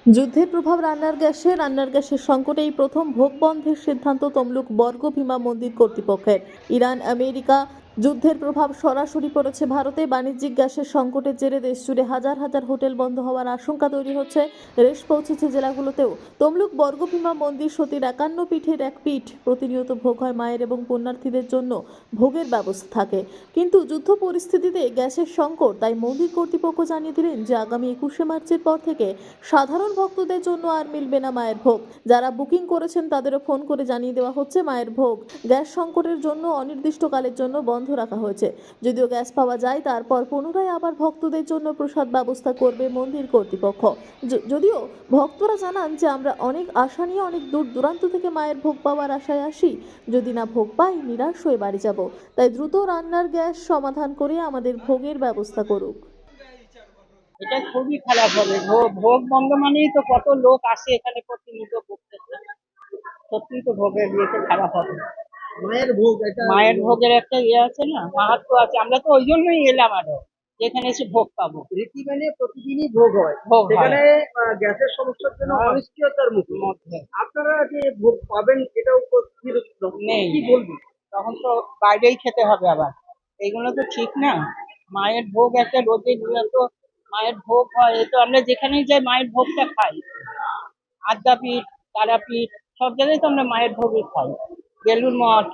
যুদ্ধের প্রভাব রান্নার গ্যাসের সংকটে এই প্রথম ভোগ বন্ধের সিদ্ধান্ত তমলুক বর্গভীমা মন্দির কর্তৃপক্ষের। ইরান আমেরিকা যুদ্ধের প্রভাব সরাসরি পড়েছে ভারতে। বাণিজ্যিক গ্যাসের সংকটের জেরে দেশ জুড়ে হাজার হাজার হোটেল বন্ধ হওয়ার আশঙ্কা তৈরি হচ্ছে। রেশ পৌঁছেছে জেলাগুলোতেও। তমলুক বর্গভীমা মন্দির সতীর 51 পীঠের এক পীঠ। প্রতিনিয়ত ভোগ হয় মায়ের এবং পুণ্যার্থীদের জন্য ভোগের ব্যবস্থা থাকে, কিন্তু যুদ্ধ পরিস্থিতিতে গ্যাসের সংকট। তাই মন্দির কর্তৃপক্ষ জানিয়ে দিলেন যে আগামী 21শে মার্চের পর থেকে সাধারণ ভক্তদের জন্য আর মিলবে না মায়ের ভোগ। যারা বুকিং করেছেন তাদেরও ফোন করে জানিয়ে দেওয়া হচ্ছে মায়ের ভোগ গ্যাস সংকটের জন্য অনির্দিষ্টকালের জন্য বন্ধ রাখা হয়েছে। যদিও গ্যাস পাওয়া যায়, তারপর পুনরায় আবার ভক্তদের জন্য প্রসাদ ব্যবস্থা করবে মন্দির কর্তৃপক্ষ। যদিও ভক্তরা জানান যে আমরা অনেক আশা নিয়ে অনেক দূর দূরান্ত থেকে মায়ের ভোগ পাওয়ার আশায় আসি, যদি না ভোগ পাই নিরাশ হয়ে বাড়ি যাব। তাই দ্রুত রান্নার গ্যাস সমাধান করে আমাদের ভোগের ব্যবস্থা করুক। এটা খুবই খারাপ হবে। ভোগ বন্ধ মানেই তো কত লোক আসে এখানে প্রতিনিয়ত ভোগ খেতে। সত্যি তো ভোগের ইয়েতে খারাপ হবে। মায়ের ভোগের একটা ইয়ে আছে না, মাহাত্ম্য আছে। আমরা তো ওই জন্যই এলাম আরো, যেখানে এসে ভোগ পাবো। রীতি মেনে প্রতিদিনই ভোগ হয়, ভোগ হয় সেখানে গ্যাসের সমস্যার জন্য অনিশ্চয়তার মুখে মধ্যে আপনারা যে ভোগ পাবেন এটাও নেই। কি বলবেন? তখন তো বাইরেই খেতে হবে আবার। এইগুলো তো ঠিক না। মায়ের ভোগ একটা রোদে দিলে তো মায়ের ভোগ হয়, এ তো আমরা যেখানেই যাই মায়ের ভোগটা খাই। আদ্যাপীঠ, তারাপীঠ, সব জায়গায় তো আমরা মায়ের ভোগই খাই। বেলুড় মঠ,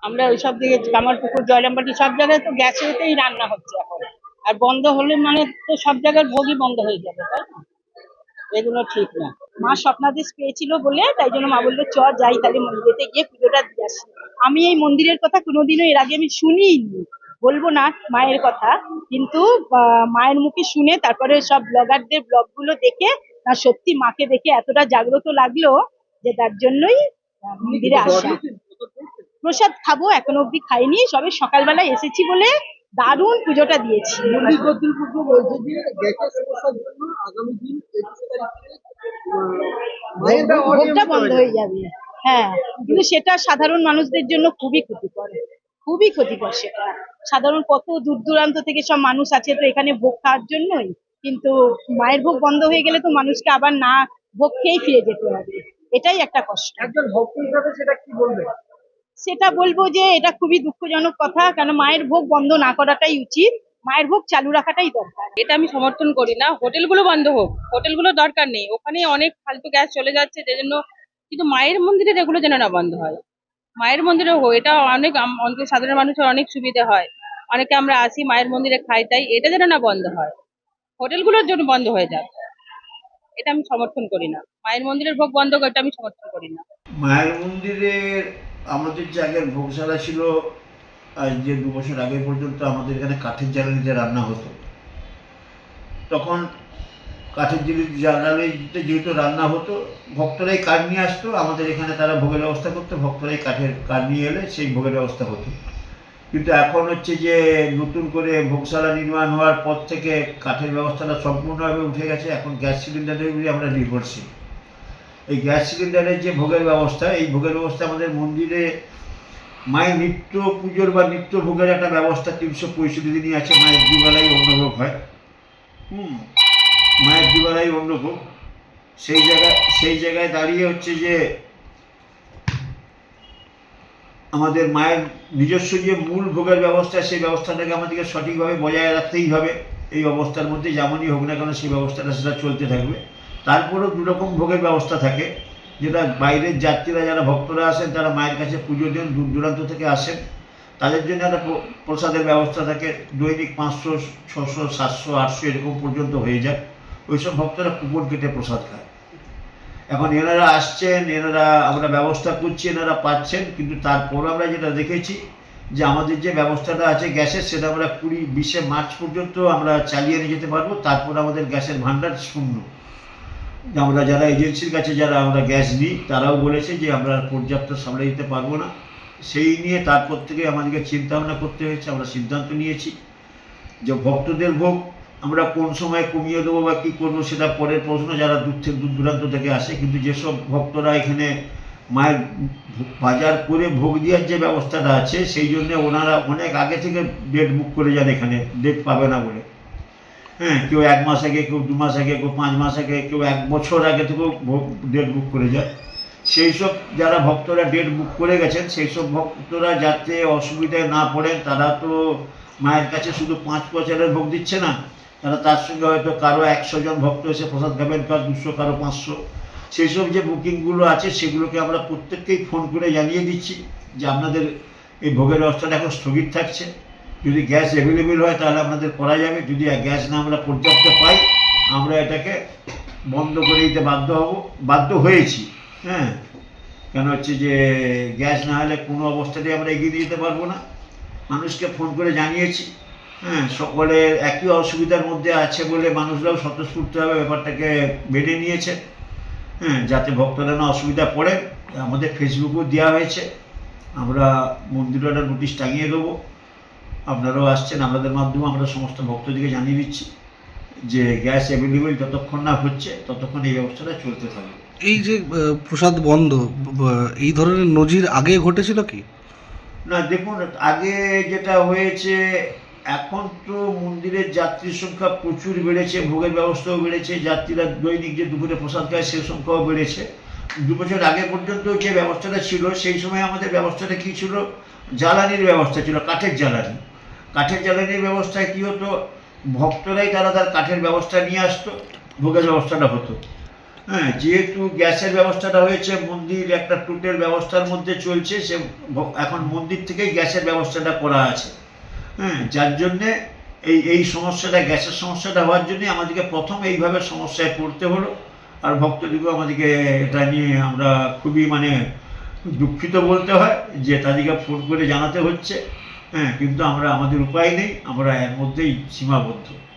আমরা ওইসব দিকে কামারপুকুর, জয়রামবাটি, সব জায়গায় তো গ্যাসেতেই রান্না হচ্ছে এখন। আর বন্ধ হলে মানে তো সব জায়গার ভোগই বন্ধ হয়ে যাবে, তাই না? এগুলো ঠিক না। মা স্বপ্নাদেশ পেয়েছিল বলে তাই জন্য মা বললো চ যাই তাহলে মন্দিরেতে গিয়ে পুজোটা দিয়ে আসি। আমি এই মন্দিরের কথা কোনোদিনও এর আগে আমি শুনিনি, বলবো না মায়ের কথা, কিন্তু মায়ের মুখে শুনে তারপরে সব ব্লগারদের ব্লগগুলো দেখে না সত্যি মাকে দেখে এতটা জাগ্রত লাগলো যে তার জন্যই মন্দিরে আসা। প্রসাদ খাবো, এখনো অব্দি খাইনি, সবে সকালবেলায় এসেছি বলে দারুণ পুজোটা দিয়েছি। মন্দির কর্তৃপক্ষ বলছে যে গ্যাসের সমস্যার জন্য আগামী দিন 21শে তারিখ থেকে ভোগটা বন্ধ হয়ে যাবে। হ্যাঁ, কিন্তু সেটা সাধারণ মানুষদের জন্য খুবই ক্ষতিকর, খুবই ক্ষতিকর। সেটা সাধারণ কত দূর দূরান্ত থেকে সব মানুষ আছে তো এখানে ভোগ খাওয়ার জন্যই, কিন্তু মায়ের ভোগ বন্ধ হয়ে গেলে তো মানুষকে আবার না ভোগ খেয়েই ফিরে যেতে হবে। এটাই একটা কষ্ট। একজন ভক্ত হিসাবে সেটা কি বলবেন? সেটা বলবো যে এটা খুবই দুঃখজনক কথা, কারণ মায়ের ভোগ বন্ধ না করাটাই উচিত, মায়ের ভোগ চালু রাখাটাই দরকার। এটা আমি সমর্থন করি না। হোটেলগুলো বন্ধ হোক, হোটেলগুলো দরকার নেই, ওখানে অনেক ফালতু গ্যাস চলে যাচ্ছে যে জন্য। কিন্তু মায়ের মন্দিরের এগুলো যেন না বন্ধ হয়, মায়ের মন্দিরে হোক। এটা অনেক অনেক সাধারণ মানুষের অনেক সুবিধা হয়। অনেকে আমরা আসি মায়ের মন্দিরে খাই, তাই এটা যেন না বন্ধ হয়, হোটেলগুলোর জন্য বন্ধ হয়ে যাক, এটা আমি সমর্থন করি না। মায়ের মন্দিরের ভোগ বন্ধ করতে আমি সমর্থন করি না। মায়ের মন্দিরের আমাদের যে আগের ভোগশালা ছিল, আজ যে 2 বছর আগে পর্যন্ত আমাদের এখানে কাঠের জ্বালানিতে রান্না হতো। তখন কাঠের জ্বালানিতে যেহেতু রান্না হতো, ভক্তরাই কাঠ নিয়ে আসতো আমাদের এখানে, তারা ভোগের ব্যবস্থা করতো, ভক্তরাই কাঠের কাঠ নিয়ে এলে সেই ভোগের ব্যবস্থা হতো। কিন্তু এখন হচ্ছে যে নতুন করে ভোগশালা নির্মাণ হওয়ার পর থেকে কাঠের ব্যবস্থাটা সম্পূর্ণভাবে উঠে গেছে। এখন গ্যাস সিলিন্ডারের উপরে আমরা নির্ভরশীল। এই গ্যাস সিলিন্ডারের যে ভোগের ব্যবস্থা, এই ভোগের ব্যবস্থা আমাদের মন্দিরে মায়ের নিত্য পুজোর বা নিত্য ভোগের একটা ব্যবস্থা 365 দিনই আছে। মায়ের দুবেলাই অন্নভোগ হয়। মায়ের দুবেলাই অন্নভোগ। সেই জায়গায় দাঁড়িয়ে হচ্ছে যে আমাদের মায়ের নিজস্ব যে মূল ভোগের ব্যবস্থা, সেই ব্যবস্থাটাকে আমাদেরকে সঠিকভাবে বজায় রাখতেই হবে। এই অবস্থার মধ্যে যেমনই হোক না কেন সেই ব্যবস্থাটা সেটা চলতে থাকবে। তারপরেও 2 রকম ভোগের ব্যবস্থা থাকে, যেটা বাইরের যাত্রীরা যারা ভক্তরা আসেন তারা মায়ের কাছে পুজো দেন, দূর দূরান্ত থেকে আসেন, তাদের জন্য একটা প্রসাদের ব্যবস্থা থাকে। দৈনিক 500, 600, 700, 800 এরকম পর্যন্ত হয়ে যায়। ওইসব ভক্তরা কুপন কেটে প্রসাদ খায়। এখন এনারা আসছেন, এনারা আমরা ব্যবস্থা করছি, এনারা পাচ্ছেন, কিন্তু তারপরও আমরা যেটা দেখেছি যে আমাদের যে ব্যবস্থাটা আছে গ্যাসের, সেটা আমরা 20শে মার্চ পর্যন্ত আমরা চালিয়ে নিয়ে যেতে পারবো। তারপর আমাদের গ্যাসের ভান্ডার শূন্য। আমরা যারা এজেন্সির কাছে যারা আমরা গ্যাস নিই তারাও বলেছে যে আমরা পর্যাপ্ত সামলে দিতে পারবো না। সেই নিয়ে তারপর থেকে আমাদেরকে চিন্তা ভাবনা করতে হয়েছে। আমরা সিদ্ধান্ত নিয়েছি যে ভক্তদের ভোগ আমরা কোন সময় কমিয়ে দেবো বা কী করবো সেটা পরের প্রশ্ন, যারা দূর দূরান্ত থেকে আসে। কিন্তু যেসব ভক্তরা এখানে মায়ের বাজার করে ভোগ দেওয়ার যে ব্যবস্থাটা আছে, সেই জন্য ওনারা অনেক আগে থেকে ডেট বুক করে যান, এখানে ডেট পাবে না বলে। হ্যাঁ, কেউ 1 মাস আগে, কেউ 2 মাস আগে, কেউ 5 মাস আগে, কেউ 1 বছর আগে থেকেও ডেট বুক করে যায়। সেই সব যারা ভক্তরা ডেট বুক করে গেছেন, সেই সব ভক্তরা যাতে অসুবিধায় না পড়েন, তারা তো মায়ের কাছে শুধু 5 বছরের ভোগ দিচ্ছে না, তারা তার সঙ্গে হয়তো কারো 100 জন ভক্ত এসে প্রসাদ খাবেন, কারো 200, কারো 500। সেই সব যে বুকিংগুলো আছে সেগুলোকে আমরা প্রত্যেককেই ফোন করে জানিয়ে দিচ্ছি যে আপনাদের এই ভোগের ব্যবস্থাটা এখন স্থগিত থাকছে। যদি গ্যাস অ্যাভেলেবেল হয় তাহলে আপনাদের করা যাবে, যদি গ্যাস না আমরা পর্যাপ্ত পাই আমরা এটাকে বন্ধ করে দিতে বাধ্য হয়েছি। হ্যাঁ, কেন হচ্ছে যে গ্যাস না হলে কোনো অবস্থাতেই আমরা এগিয়ে দিতে পারবো না। মানুষকে ফোন করে জানিয়েছি। হ্যাঁ, সকলে একই অসুবিধার মধ্যে আছে বলে মানুষরাও স্বতঃস্ফূর্তভাবে ব্যাপারটাকে মেনে নিয়েছে। হ্যাঁ, যাতে ভক্তরা না অসুবিধা পড়ে। আমাদের ফেসবুকেও দেওয়া হয়েছে, আমরা মন্দিরে একটা নোটিশ টাঙিয়ে দেবো। আপনারাও আসছেন, আপনাদের মাধ্যমে আমরা সমস্ত ভক্তদেরকে জানিয়ে দিচ্ছি যে গ্যাস অ্যাভেলেবেল যতক্ষণ না হচ্ছে ততক্ষণ এই ব্যবস্থাটা চলতে থাকবে। এই যে প্রসাদ বন্ধ, এই ধরনের নজির আগে ঘটেছিল কি? না, দেখুন, আগে যেটা হয়েছে, এখন তো মন্দিরের যাত্রীর সংখ্যা প্রচুর বেড়েছে, ভোগের ব্যবস্থাও বেড়েছে, যাত্রীরা দৈনিক যে দুপুরে প্রসাদ খায় সে সংখ্যাও বেড়েছে। 2 বছর আগে পর্যন্ত যে ব্যবস্থাটা ছিল, সেই সময় আমাদের ব্যবস্থাটা কী ছিল, জ্বালানির ব্যবস্থা ছিল, কাঠের জ্বালানি। কাঠের জ্বালানির ব্যবস্থায় কী হতো, ভক্তরাই তারা তার কাঠের ব্যবস্থা নিয়ে আসতো, ভোগের ব্যবস্থাটা হতো। হ্যাঁ, যেহেতু গ্যাসের ব্যবস্থাটা হয়েছে, মন্দির একটা টোটাল ব্যবস্থার মধ্যে চলছে, সে এখন মন্দির থেকেই গ্যাসের ব্যবস্থাটা করা আছে। হ্যাঁ, যার জন্যে এই সমস্যাটা, গ্যাসের সমস্যাটা হওয়ার জন্যই আমাদেরকে প্রথম এইভাবে সমস্যায় পড়তে হলো। আর ভক্তদিকেও আমাদেরকে এটা নিয়ে আমরা খুবই দুঃখিত বলতে হয় যে তাদেরকে ফোন করে জানাতে হচ্ছে। হ্যাঁ, কিন্তু আমাদের উপায় নেই, আমরা এর মধ্যেই সীমাবদ্ধ।